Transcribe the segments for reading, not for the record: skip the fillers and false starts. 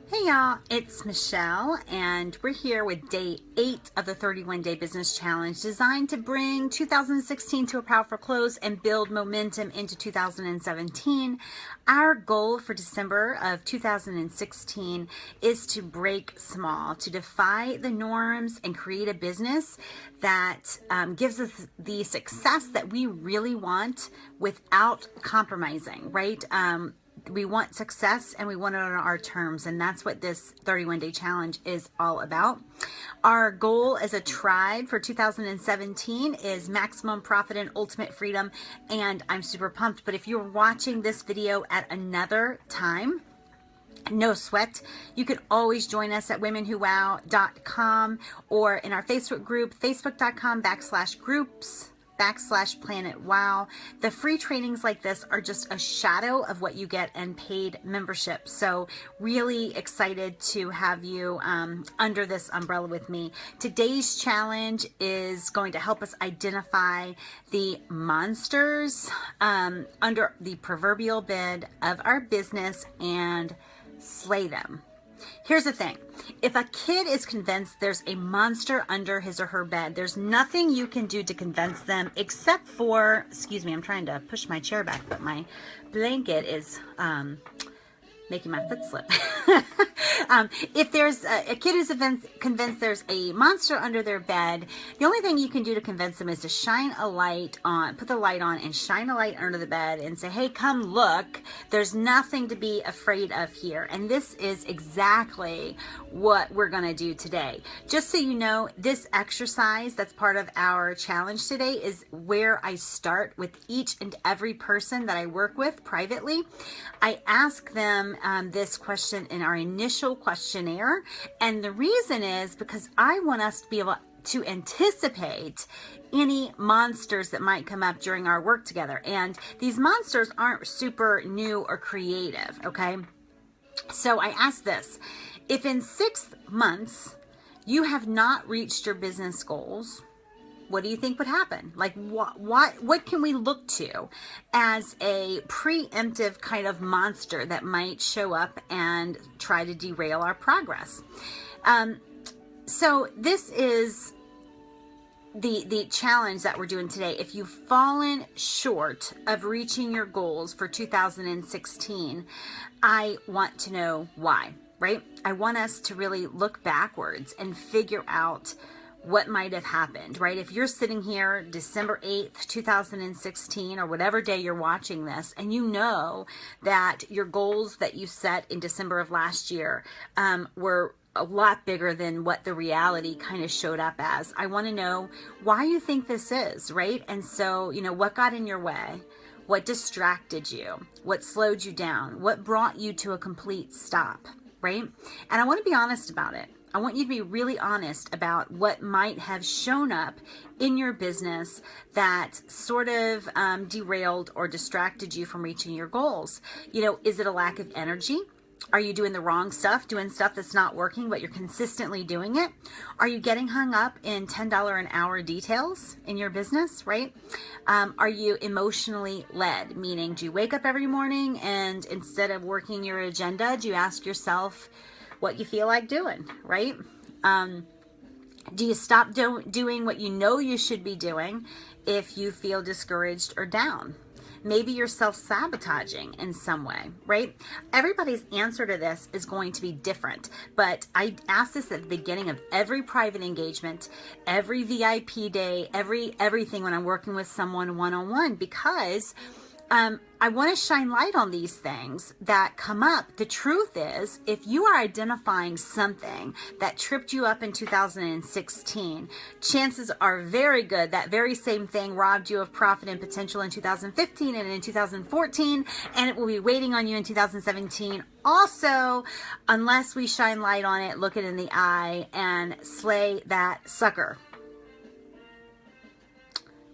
Hey y'all, it's Michelle and we're here with day 8 of the 31-day business challenge designed to bring 2016 to a powerful close and build momentum into 2017. Our goal for December of 2016 is to break small, to defy the norms and create a business that gives us the success that we really want without compromising, right? We want success and we want it on our terms, and that's what this 31-day challenge is all about. Our goal as a tribe for 2017 is maximum profit and ultimate freedom, and I'm super pumped. But if you're watching this video at another time, no sweat. You can always join us at PlanetWOW.club or in our Facebook group, facebook.com/groups/PlanetWOW. The free trainings like this are just a shadow of what you get in paid membership. So really excited to have you under this umbrella with me. Today's challenge is going to help us identify the monsters under the proverbial bed of our business and slay them. Here's the thing. If a kid is convinced there's a monster under his or her bed, there's nothing you can do to convince them except for, excuse me, I'm trying to push my chair back, but my blanket is making my foot slip. If there's a kid who's convinced there's a monster under their bed, the only thing you can do to convince them is to shine a light on, put the light on and shine a light under the bed and say, hey, come look, there's nothing to be afraid of here. And this is exactly what we're going to do today. Just so you know, this exercise that's part of our challenge today is where I start with each and every person that I work with privately. I ask them this question in our initial questionnaire, and the reason is because I want us to be able to anticipate any monsters that might come up during our work together. And these monsters aren't super new or creative, okay? So I ask this: if in 6 months you have not reached your business goals, what do you think would happen? Like what can we look to as a preemptive kind of monster that might show up and try to derail our progress? So this is the challenge that we're doing today. If you've fallen short of reaching your goals for 2016, I want to know why, right? I want us to really look backwards and figure out what might have happened, right? If you're sitting here December 8th, 2016, or whatever day you're watching this, and you know that your goals that you set in December of last year were a lot bigger than what the reality kind of showed up as, I want to know why you think this is, right? And so, you know, what got in your way? What distracted you? What slowed you down? What brought you to a complete stop, right? And I want to be honest about it. I want you to be really honest about what might have shown up in your business that sort of derailed or distracted you from reaching your goals. You know, is it a lack of energy? Are you doing the wrong stuff, doing stuff that's not working, but you're consistently doing it? Are you getting hung up in $10 an hour details in your business, right? Are you emotionally led? Meaning, do you wake up every morning and instead of working your agenda, do you ask yourself what you feel like doing, right? Do you stop doing what you know you should be doing if you feel discouraged or down? Maybe you're self-sabotaging in some way, right? Everybody's answer to this is going to be different, but I ask this at the beginning of every private engagement, every VIP day, everything when I'm working with someone one-on-one, because I want to shine light on these things that come up. The truth is, if you are identifying something that tripped you up in 2016, chances are very good that very same thing robbed you of profit and potential in 2015 and in 2014, and it will be waiting on you in 2017 also, unless we shine light on it, look it in the eye, and slay that sucker.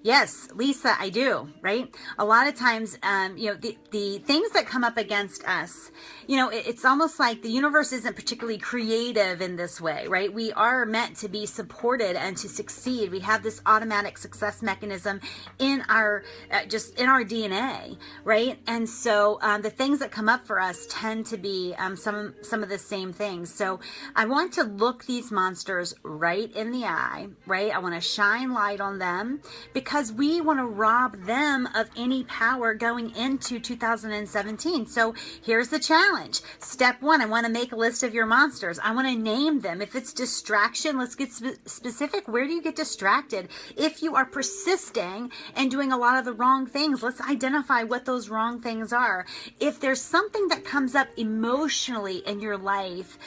Yes, Lisa, I do, right? A lot of times, the things that come up against us, it's almost like the universe isn't particularly creative in this way, right? We are meant to be supported and to succeed. We have this automatic success mechanism in our, just in our DNA, right? And so the things that come up for us tend to be some of the same things. So I want to look these monsters right in the eye, right? I want to shine light on them, because we want to rob them of any power going into 2017. So here's the challenge. Step one, I want to make a list of your monsters. I want to name them. If it's distraction, let's get specific. Where do you get distracted? If you are persisting and doing a lot of the wrong things, let's identify what those wrong things are. If there's something that comes up emotionally in your life,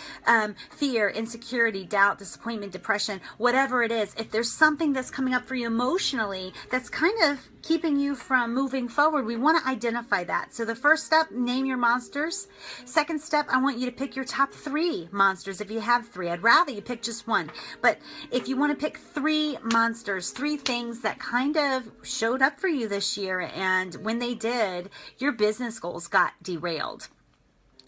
fear, insecurity, doubt, disappointment, depression, whatever it is, if there's something that's coming up for you emotionally that's kind of keeping you from moving forward, we want to identify that. So the first step, name your monsters. Second step, I want you to pick your top 3 monsters. If you have 3, I'd rather you pick just one. But if you want to pick 3 monsters, 3 things that kind of showed up for you this year, and when they did, your business goals got derailed.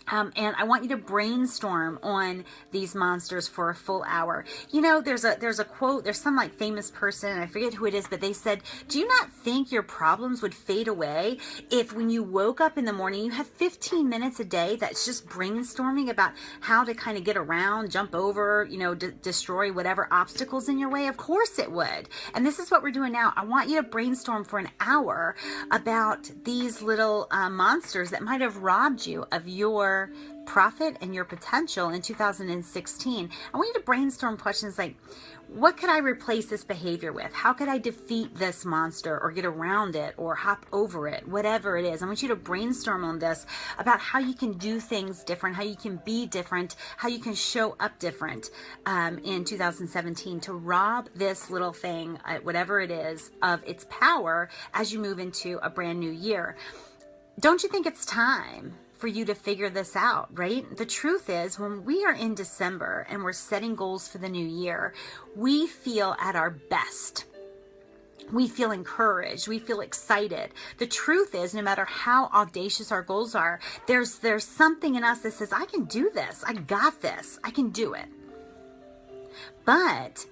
And I want you to brainstorm on these monsters for a full hour. There's a quote, there's some like famous person, I forget who it is, but they said, do you not think your problems would fade away if when you woke up in the morning, you have 15 minutes a day that's just brainstorming about how to kind of get around, jump over, destroy whatever obstacles in your way? Of course it would. And this is what we're doing now. I want you to brainstorm for an hour about these little monsters that might have robbed you of your profit and your potential in 2016. I want you to brainstorm questions like, what could I replace this behavior with? How could I defeat this monster or get around it or hop over it? Whatever it is, I want you to brainstorm on this about how you can do things different, how you can be different, how you can show up different in 2017 to rob this little thing, whatever it is, of its power as you move into a brand new year. Don't you think it's time for you to figure this out, right? The truth is, when we are in December and we're setting goals for the new year, we feel at our best. We feel encouraged. We feel excited. The truth is, no matter how audacious our goals are, there's something in us that says, I can do this. I got this. I can do it. But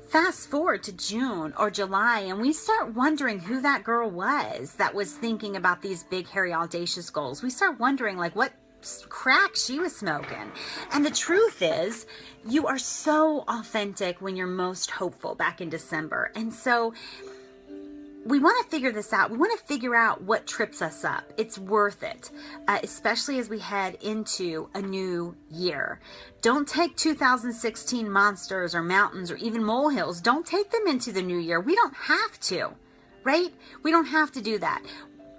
fast forward to June or July, and we start wondering who that girl was that was thinking about these big, hairy, audacious goals. We start wondering like what crack she was smoking. And the truth is, you are so authentic when you're most hopeful back in December. And so we want to figure this out. We want to figure out what trips us up. It's worth it, especially as we head into a new year. Don't take 2016 monsters or mountains or even molehills. Don't take them into the new year. We don't have to, right? We don't have to do that.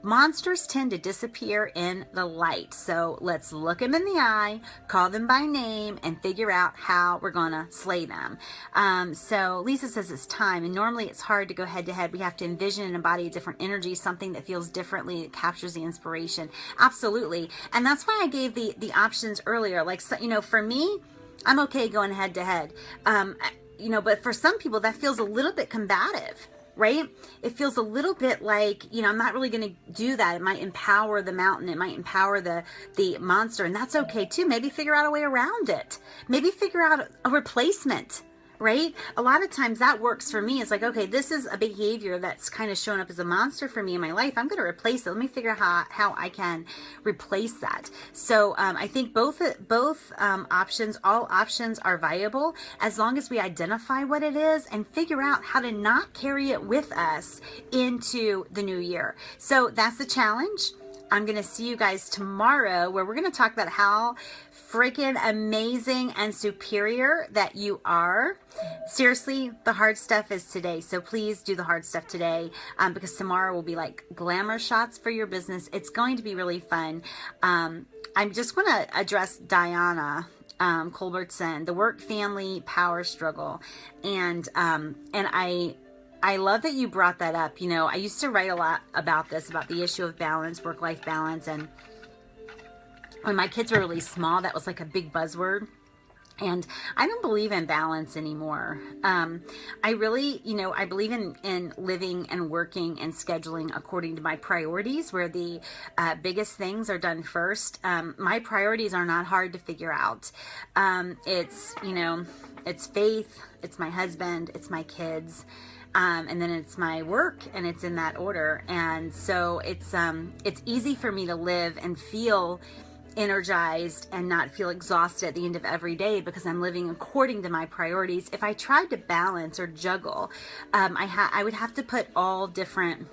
Monsters tend to disappear in the light. So let's look them in the eye, call them by name, and figure out how we're going to slay them. So Lisa says it's time. And normally it's hard to go head to head. We have to envision and embody a different energy, something that feels differently, that captures the inspiration. Absolutely. And that's why I gave the options earlier. Like, for me, I'm okay going head to head. But for some people that feels a little bit combative. Right? It feels a little bit like, I'm not really going to do that. It might empower the mountain. It might empower the monster. And that's okay too. Maybe figure out a way around it. Maybe figure out a replacement, right? A lot of times that works for me. It's like, okay, this is a behavior that's kind of shown up as a monster for me in my life. I'm going to replace it. Let me figure out how I can replace that. So I think both options, all options are viable as long as we identify what it is and figure out how to not carry it with us into the new year. So that's the challenge. I'm going to see you guys tomorrow where we're going to talk about how freaking amazing and superior that you are. Seriously, the hard stuff is today. So please do the hard stuff today because tomorrow will be like glamour shots for your business. It's going to be really fun. I'm just going to address Diana Culbertson, the work-family power struggle. And I love that you brought that up. I used to write a lot about this, about the issue of balance, work-life balance. And when my kids were really small, that was like a big buzzword. And I don't believe in balance anymore. I really, I believe in living and working and scheduling according to my priorities, where the biggest things are done first. My priorities are not hard to figure out. It's faith, it's my husband, it's my kids, and then it's my work, and it's in that order. And so it's easy for me to live and feel energized and not feel exhausted at the end of every day, because I'm living according to my priorities. If I tried to balance or juggle, I would have to put all different,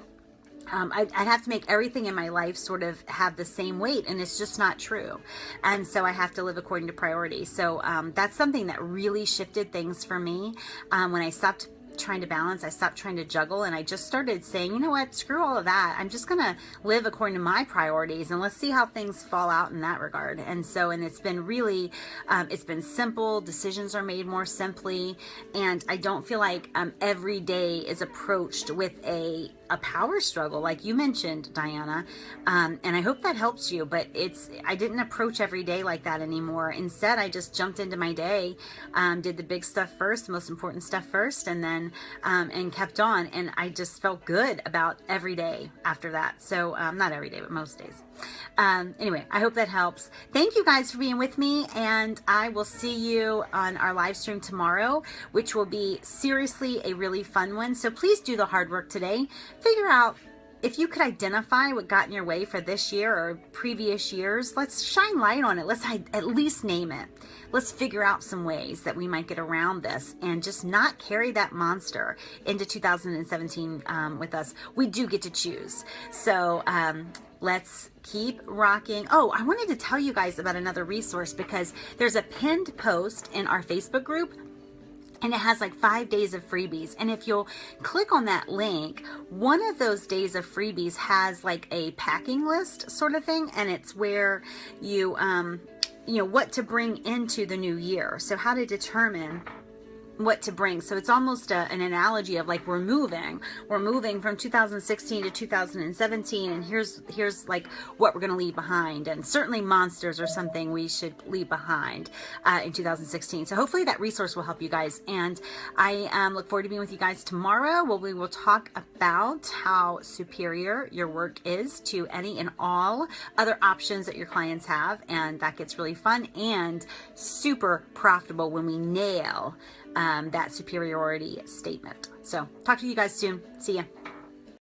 I'd have to make everything in my life sort of have the same weight, and it's just not true. And so I have to live according to priorities. So that's something that really shifted things for me. When I stopped trying to balance, I stopped trying to juggle, and I just started saying, you know what, screw all of that. I'm just gonna live according to my priorities, and let's see how things fall out in that regard. And it's been really, it's been simple. Decisions are made more simply, and I don't feel like every day is approached with a power struggle, like you mentioned, Diana. And I hope that helps you, but I didn't approach every day like that anymore. Instead, I just jumped into my day, did the big stuff first, the most important stuff first, and then, and kept on. And I just felt good about every day after that. So, not every day, but most days. Anyway, I hope that helps. Thank you guys for being with me, and I will see you on our live stream tomorrow, which will be seriously a really fun one. So please do the hard work today. Figure out if you could identify what got in your way for this year or previous years. Let's shine light on it. Let's at least name it. Let's figure out some ways that we might get around this and just not carry that monster into 2017 with us. We do get to choose. So let's keep rocking. Oh, I wanted to tell you guys about another resource, because there's a pinned post in our Facebook group, and it has like 5 days of freebies. And if you'll click on that link, one of those days of freebies has like a packing list sort of thing. And it's where you, what to bring into the new year. So how to determine what to bring. So it's almost an analogy of like we're moving from 2016 to 2017, and here's like what we're going to leave behind. And certainly monsters are something we should leave behind in 2016. So hopefully that resource will help you guys, and I look forward to being with you guys tomorrow, where we will talk about how superior your work is to any and all other options that your clients have, and that gets really fun and super profitable when we nail that superiority statement. So talk to you guys soon. See ya.